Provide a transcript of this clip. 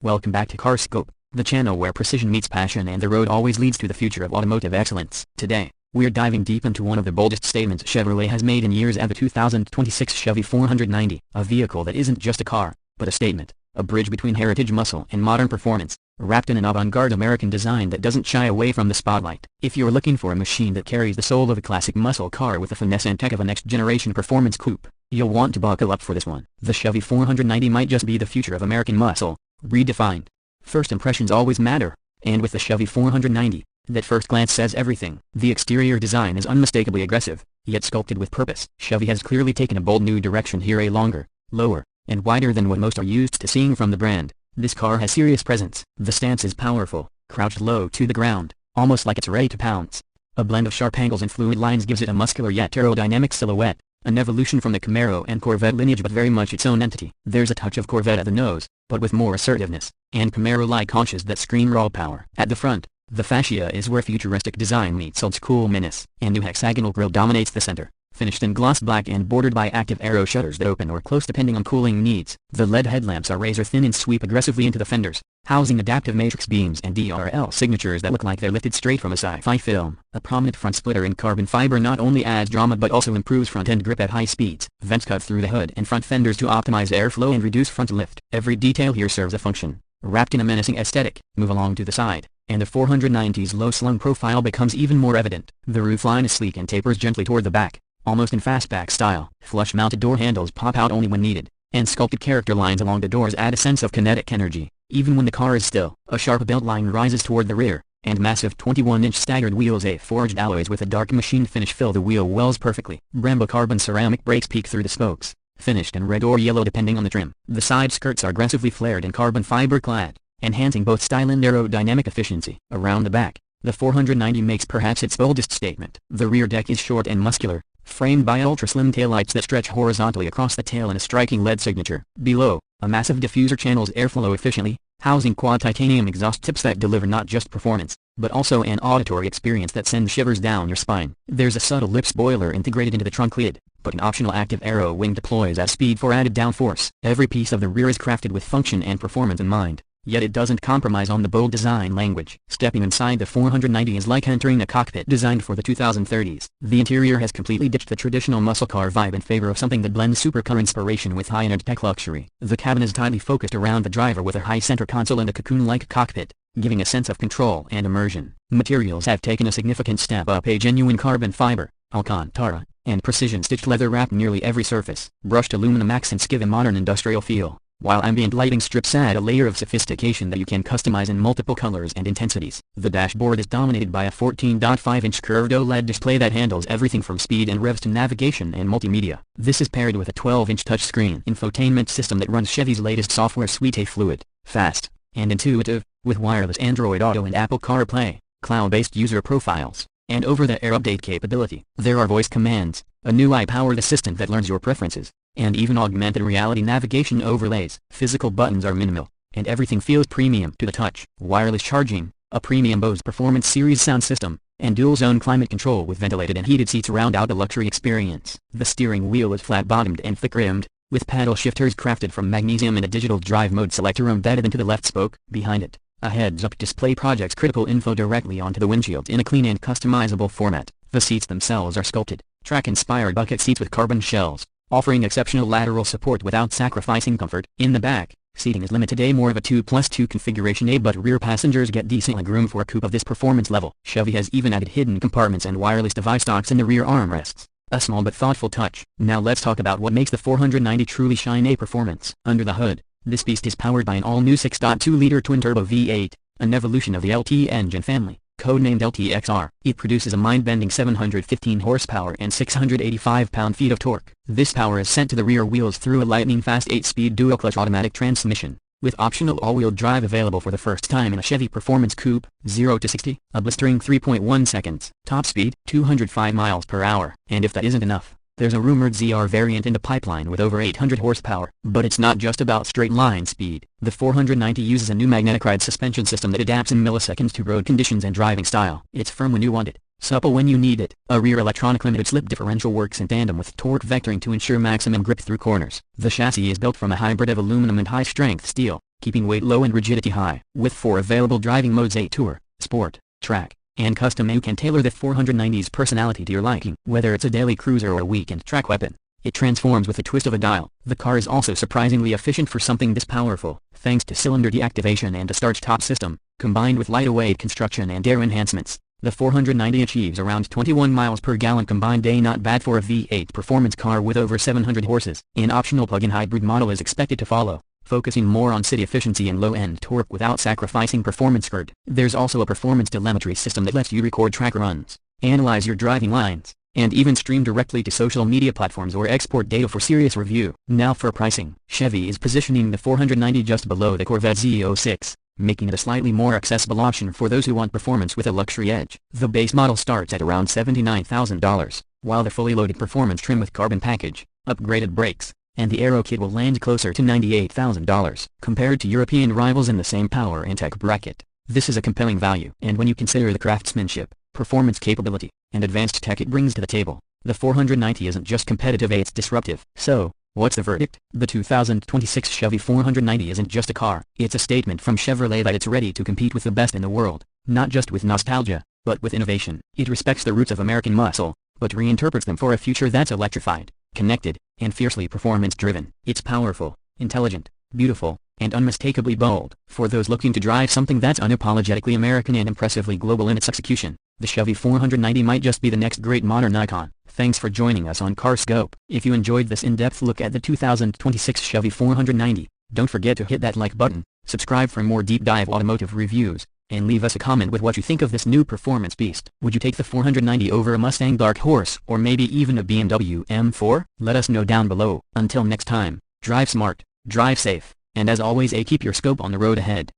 Welcome back to CarScope, the channel where precision meets passion and the road always leads to the future of automotive excellence. Today, we're diving deep into one of the boldest statements Chevrolet has made in years, the 2026 Chevy 490, a vehicle that isn't just a car, but a statement, a bridge between heritage muscle and modern performance, wrapped in an avant-garde American design that doesn't shy away from the spotlight. If you're looking for a machine that carries the soul of a classic muscle car with the finesse and tech of a next-generation performance coupe, you'll want to buckle up for this one. The Chevy 490 might just be the future of American muscle, redefined. First impressions always matter, and with the Chevy 490, that first glance says everything. The exterior design is unmistakably aggressive, yet sculpted with purpose. Chevy has clearly taken a bold new direction here, a longer, lower, and wider than what most are used to seeing from the brand. This car has serious presence. The stance is powerful, crouched low to the ground, almost like it's ready to pounce. A blend of sharp angles and fluid lines gives it a muscular yet aerodynamic silhouette, an evolution from the Camaro and Corvette lineage but very much its own entity. There's a touch of Corvette at the nose, but with more assertiveness, and Camaro-like haunches that scream raw power. At the front, the fascia is where futuristic design meets old school menace, and new hexagonal grille dominates the center, finished in gloss black and bordered by active arrow shutters that open or close depending on cooling needs. The LED headlamps are razor thin and sweep aggressively into the fenders, housing adaptive matrix beams and DRL signatures that look like they're lifted straight from a sci-fi film. A prominent front splitter in carbon fiber not only adds drama but also improves front-end grip at high speeds. Vents cut through the hood and front fenders to optimize airflow and reduce front lift. Every detail here serves a function, wrapped in a menacing aesthetic. Move along to the side, and the 490's low-slung profile becomes even more evident. The roofline is sleek and tapers gently toward the back, almost in fastback style. Flush-mounted door handles pop out only when needed, and sculpted character lines along the doors add a sense of kinetic energy, even when the car is still. A sharp belt line rises toward the rear, and massive 21-inch staggered wheels, forged alloys with a dark machine finish fill the wheel wells perfectly. Brembo carbon ceramic brakes peek through the spokes, finished in red or yellow depending on the trim. The side skirts are aggressively flared and carbon fiber clad, enhancing both style and aerodynamic efficiency. Around the back, the 490 makes perhaps its boldest statement. The rear deck is short and muscular, framed by ultra-slim taillights that stretch horizontally across the tail in a striking LED signature. Below, a massive diffuser channels airflow efficiently, housing quad titanium exhaust tips that deliver not just performance, but also an auditory experience that sends shivers down your spine. There's a subtle lip spoiler integrated into the trunk lid, but an optional active arrow wing deploys at speed for added downforce. Every piece of the rear is crafted with function and performance in mind, yet it doesn't compromise on the bold design language. Stepping inside the 490 is like entering a cockpit designed for the 2030s. The interior has completely ditched the traditional muscle car vibe in favor of something that blends supercar inspiration with high-end tech luxury. The cabin is tightly focused around the driver with a high center console and a cocoon-like cockpit, giving a sense of control and immersion. Materials have taken a significant step up, a genuine carbon fiber, Alcantara, and precision-stitched leather wrap nearly every surface. Brushed aluminum accents give a modern industrial feel, while ambient lighting strips add a layer of sophistication that you can customize in multiple colors and intensities. The dashboard is dominated by a 14.5-inch curved OLED display that handles everything from speed and revs to navigation and multimedia. This is paired with a 12-inch touchscreen infotainment system that runs Chevy's latest software suite, fluid, fast, and intuitive, with wireless Android Auto and Apple CarPlay, cloud-based user profiles, and over-the-air update capability. There are voice commands, a new AI-powered assistant that learns your preferences, and even augmented reality navigation overlays. Physical buttons are minimal, and everything feels premium to the touch. Wireless charging, a premium Bose Performance Series sound system, and dual-zone climate control with ventilated and heated seats round out the luxury experience. The steering wheel is flat-bottomed and thick-rimmed, with paddle shifters crafted from magnesium and a digital drive mode selector embedded into the left spoke. Behind it, a heads-up display projects critical info directly onto the windshield in a clean and customizable format. The seats themselves are sculpted, track-inspired bucket seats with carbon shells, offering exceptional lateral support without sacrificing comfort. In the back, seating is limited, more of a 2+2 configuration, but rear passengers get decent legroom for a coupe of this performance level. Chevy has even added hidden compartments and wireless device docks in the rear armrests, a small but thoughtful touch. Now let's talk about what makes the 490 truly shine a performance. Under the hood, this beast is powered by an all-new 6.2-liter twin-turbo V8, an evolution of the LT engine family, codenamed LTXR. It produces a mind-bending 715 horsepower and 685 pound-feet of torque. This power is sent to the rear wheels through a lightning-fast 8-speed dual-clutch automatic transmission, with optional all-wheel drive available for the first time in a Chevy performance coupe. 0 to 60, a blistering 3.1 seconds. Top speed, 205 miles per hour. And if that isn't enough, there's a rumored ZR variant in the pipeline with over 800 horsepower. But it's not just about straight-line speed. The 490 uses a new magnetic ride suspension system that adapts in milliseconds to road conditions and driving style. It's firm when you want it, supple when you need it. A rear electronic limited slip differential works in tandem with torque vectoring to ensure maximum grip through corners. The chassis is built from a hybrid of aluminum and high-strength steel, keeping weight low and rigidity high. With 4 available driving modes: 8 Tour, Sport, Track, and Custom, you can tailor the 490's personality to your liking. Whether it's a daily cruiser or a weekend track weapon, it transforms with a twist of a dial. The car is also surprisingly efficient for something this powerful, thanks to cylinder deactivation and a start-stop system, combined with lighter-weight construction and air enhancements. The 490 achieves around 21 miles per gallon combined, not bad for a V8 performance car with over 700 horses. An optional plug-in hybrid model is expected to follow, focusing more on city efficiency and low-end torque without sacrificing performance. There's also a performance telemetry system that lets you record track runs, analyze your driving lines, and even stream directly to social media platforms or export data for serious review. Now for pricing. Chevy is positioning the 490 just below the Corvette Z06, making it a slightly more accessible option for those who want performance with a luxury edge. The base model starts at around $79,000, while the fully loaded performance trim with carbon package, upgraded brakes, and the aero kit will land closer to $98,000. Compared to European rivals in the same power and tech bracket, this is a compelling value. And when you consider the craftsmanship, performance capability, and advanced tech it brings to the table, the 490 isn't just competitive, it's disruptive. So, what's the verdict? The 2026 Chevy 490 isn't just a car, it's a statement from Chevrolet that it's ready to compete with the best in the world, not just with nostalgia, but with innovation. It respects the roots of American muscle, but reinterprets them for a future that's electrified, connected, and fiercely performance-driven. It's powerful, intelligent, beautiful, and unmistakably bold. For those looking to drive something that's unapologetically American and impressively global in its execution, the Chevy 490 might just be the next great modern icon. Thanks for joining us on CarScope. If you enjoyed this in-depth look at the 2026 Chevy 490, don't forget to hit that like button, subscribe for more deep dive automotive reviews, and leave us a comment with what you think of this new performance beast. Would you take the 490 over a Mustang Dark Horse or maybe even a BMW M4? Let us know down below. Until next time, drive smart, drive safe, and as always, keep your scope on the road ahead.